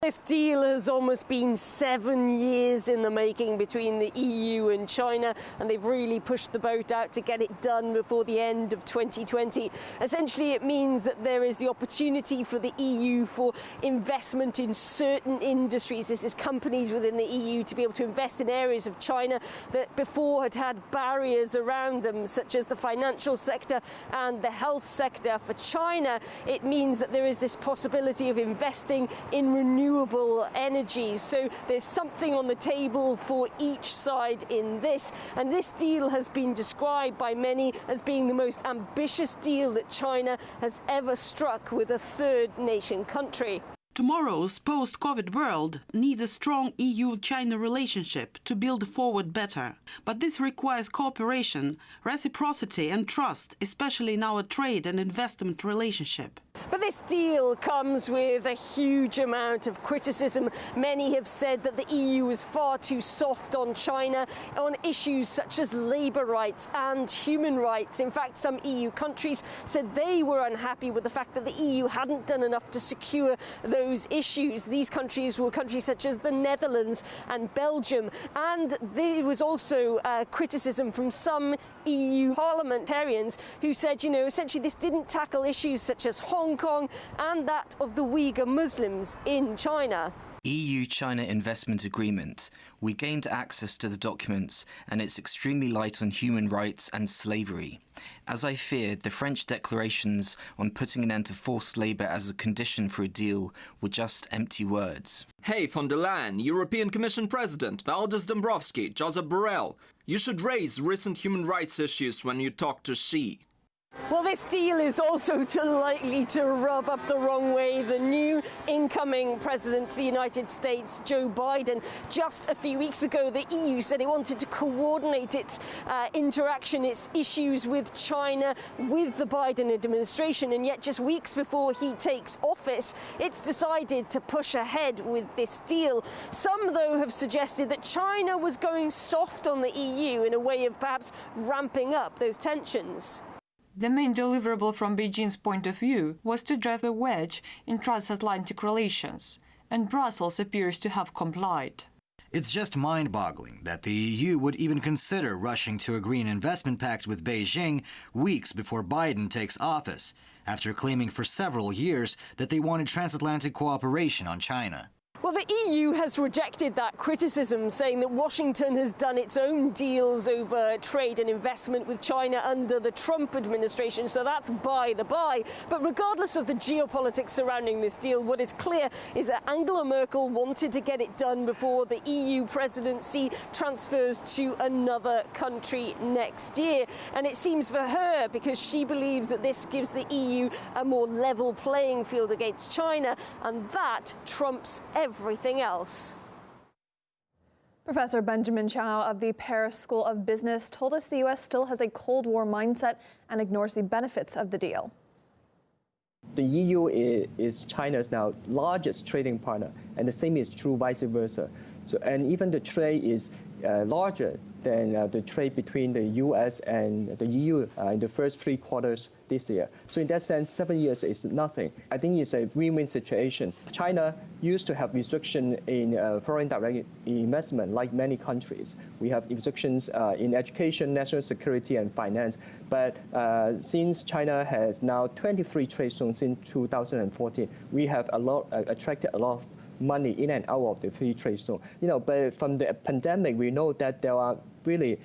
This deal has almost been 7 years in the making between the EU and China, and they've really pushed the boat out to get it done before the end of 2020. Essentially, it means that there is the opportunity for the EU for investment in certain industries. This is companies within the EU to be able to invest in areas of China that before had had barriers around them, such as the financial sector and the health sector. For China, it means that there is this possibility of investing in renewable energy. So there's something on the table for each side in this. And this deal has been described by many as being the most ambitious deal that China has ever struck with a third nation country. Tomorrow's post-COVID world needs a strong EU-China relationship to build forward better. But this requires cooperation, reciprocity and trust, especially in our trade and investment relationship. But this deal comes with a huge amount of criticism. Many have said that the EU is far too soft on China on issues such as labour rights and human rights. In fact, some EU countries said they were unhappy with the fact that the EU hadn't done enough to secure those issues. These countries were countries such as the Netherlands and Belgium. And there was also criticism from some EU parliamentarians who said, you know, essentially this didn't tackle issues such as Hong Kong and that of the Uyghur Muslims in China. EU-China investment agreement. We gained access to the documents and it's extremely light on human rights and slavery. As I feared, the French declarations on putting an end to forced labour as a condition for a deal were just empty words. Hey, von der Leyen, European Commission President, Valdis Dombrovskis, Josep Borrell, you should raise recent human rights issues when you talk to Xi. Well, this deal is also likely to rub up the wrong way the new incoming president of the United States, Joe Biden. Just a few weeks ago, the EU said it wanted to coordinate its interaction, its issues with China, with the Biden administration. And yet just weeks before he takes office, it's decided to push ahead with this deal. Some, though, have suggested that China was going soft on the EU in a way of perhaps ramping up those tensions. The main deliverable from Beijing's point of view was to drive a wedge in transatlantic relations, and Brussels appears to have complied. It's just mind-boggling that the EU would even consider rushing to agree an investment pact with Beijing weeks before Biden takes office, after claiming for several years that they wanted transatlantic cooperation on China. Well, the EU has rejected that criticism, saying that Washington has done its own deals over trade and investment with China under the Trump administration, so that's by the by. But regardless of the geopolitics surrounding this deal, what is clear is that Angela Merkel wanted to get it done before the EU presidency transfers to another country next year. And it seems for her, because she believes that this gives the EU a more level playing field against China, and that trumps everything else. Professor Benjamin Chao of the Paris School of Business told us the U.S. still has a Cold War mindset and ignores the benefits of the deal. The EU is China's now largest trading partner, and the same is true vice versa. So, and even the trade is larger than the trade between the U.S. and the EU in the first 3 quarters this year. So in that sense, 7 years is nothing. I think it's a win-win situation. China used to have restriction in foreign direct investment like many countries. We have restrictions in education, national security, and finance. But since China has now 23 trade zones in 2014, we have attracted a lot of money in and out of the free trade zone. You know, but from the pandemic, we know that there are really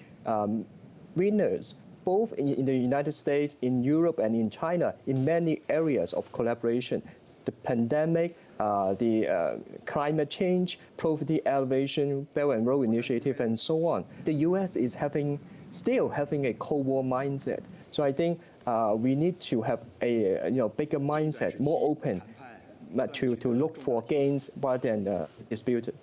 winners, both in the United States, in Europe, and in China, in many areas of collaboration. The pandemic, the climate change, poverty elevation, Belt and Road Initiative, and so on. The U.S. is still having a Cold War mindset. So I think we need to have a bigger mindset, more open, to look for gains rather than dispute it.